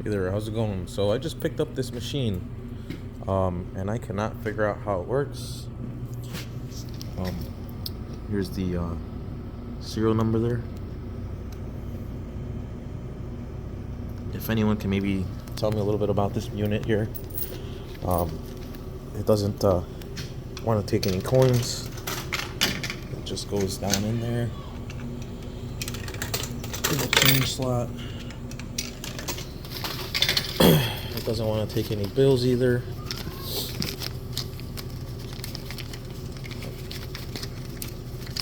Hey there, how's it going? So I just picked up this machine, and I cannot figure out how it works. Um, Here's the serial number there. If anyone can maybe tell me a little bit about this unit here. It doesn't want to take any coins. It just goes down in there in the change slot. It doesn't want to take any bills either.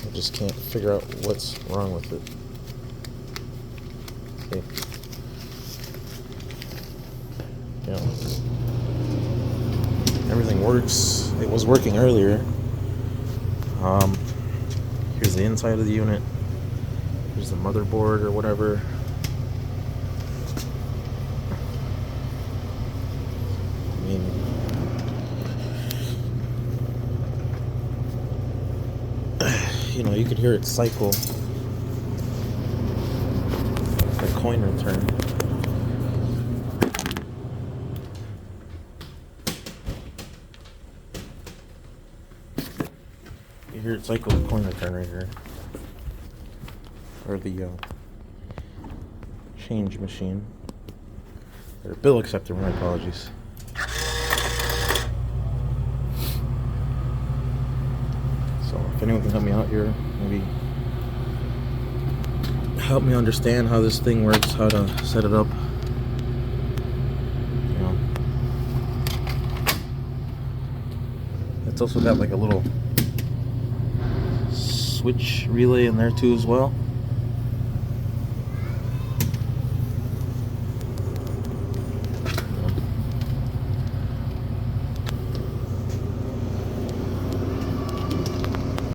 I just can't figure out what's wrong with it. Okay. Everything works. It was working earlier. Here's the inside of the unit. Here's the motherboard or whatever. I mean, you could hear it cycle the coin return. You hear it cycle the coin return right here. Or the change machine. Or bill acceptor, my apologies. So if anyone can help me out here, maybe help me understand how this thing works, how to set it up. It's also got like a little switch relay in there too as well.